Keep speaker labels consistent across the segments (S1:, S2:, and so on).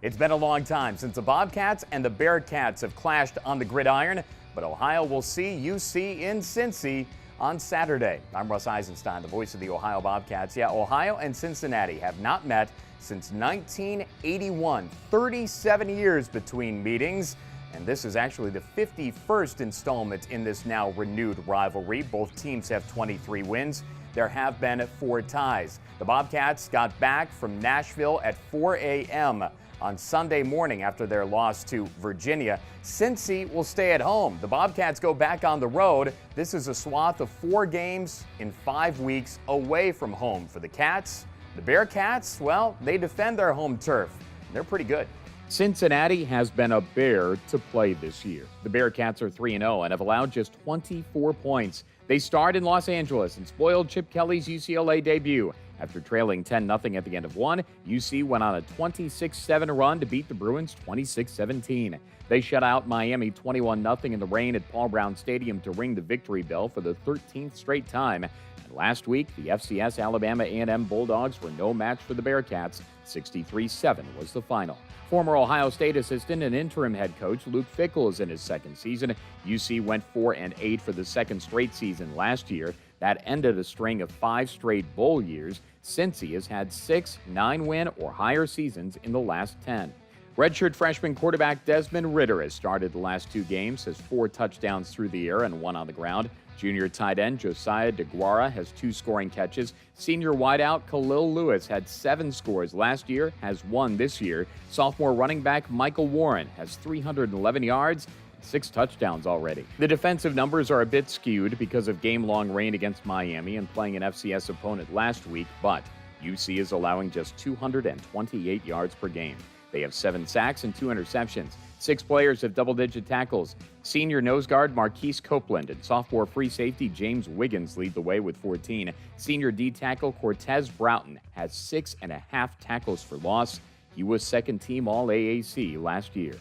S1: It's been a long time since the Bobcats and the Bearcats have clashed on the gridiron, but Ohio will see UC in Cincy on Saturday. I'm Russ Eisenstein, the voice of the Ohio Bobcats. Yeah, Ohio and Cincinnati have not met since 1981, 37 years between meetings. And this is actually the 51st installment in this now renewed rivalry. Both teams have 23 wins. There have been 4 ties. The Bobcats got back from Nashville at 4 a.m. on Sunday morning after their loss to Virginia. Cincy will stay at home. The Bobcats go back on the road. This is a swath of 4 games in 5 weeks away from home for the Cats. The Bearcats, well, they defend their home turf. They're pretty good. Cincinnati has been a bear to play this year. The Bearcats are 3-0 and have allowed just 24 points. They starred in Los Angeles and spoiled Chip Kelly's UCLA debut. After trailing 10-0 at the end of one, UC went on a 26-7 run to beat the Bruins 26-17. They shut out Miami 21-0 in the rain at Paul Brown Stadium to ring the victory bell for the 13th straight time. And last week, the FCS Alabama A&M Bulldogs were no match for the Bearcats. 63-7 was the final. Former Ohio State assistant and interim head coach Luke Fickell is in his second season. UC went 4-8 for the second straight season last year. That ended a string of 5 straight bowl years. Cincy has had 6 9-win or higher seasons in the last 10. Redshirt freshman quarterback Desmond Ridder has started the last 2 games, has 4 touchdowns through the air and 1 on the ground. Junior tight end Josiah DeGuara has 2 scoring catches. Senior wideout Khalil Lewis had 7 scores last year, has 1 this year. Sophomore running back Michael Warren has 311 yards. 6 touchdowns already. The defensive numbers are a bit skewed because of game-long rain against Miami and playing an FCS opponent last week, but UC is allowing just 228 yards per game. They have 7 sacks and 2 interceptions. 6 players have double-digit tackles. Senior nose guard Marquise Copeland and sophomore free safety James Wiggins lead the way with 14. Senior D-tackle Cortez Broughton has 6.5 tackles for loss. He was second-team All-AAC last year.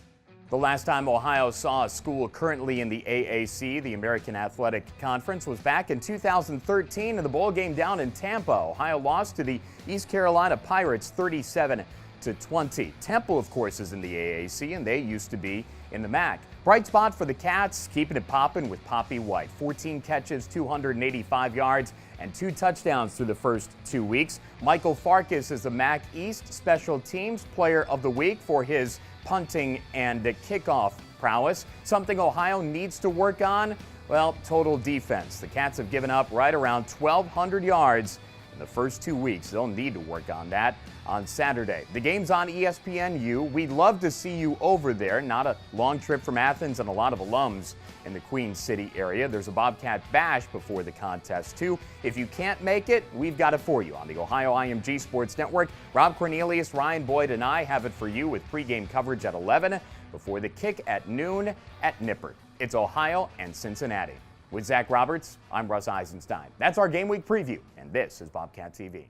S1: The last time Ohio saw a school currently in the AAC, the American Athletic Conference, was back in 2013 in the bowl game down in Tampa. Ohio lost to the East Carolina Pirates 37-20. Temple, of course, is in the AAC, and they used to be in the MAC. Bright spot for the Cats, keeping it popping with Poppy White. 14 catches, 285 yards, and 2 touchdowns through the first 2 weeks. Michael Farkas is the MAC East Special Teams Player of the Week for his punting and kickoff prowess. Something Ohio needs to work on? Well, total defense. The Cats have given up right around 1,200 yards in the first 2 weeks. They'll need to work on that on Saturday. The game's on ESPNU. We'd love to see you over there. Not a long trip from Athens and a lot of alums in the Queen City area. There's a Bobcat Bash before the contest, too. If you can't make it, we've got it for you on the Ohio IMG Sports Network. Rob Cornelius, Ryan Boyd, and I have it for you with pregame coverage at 11 before the kick at noon at Nippert. It's Ohio and Cincinnati. With Zach Roberts, I'm Russ Eisenstein. That's our Game Week preview, and this is Bobcat TV.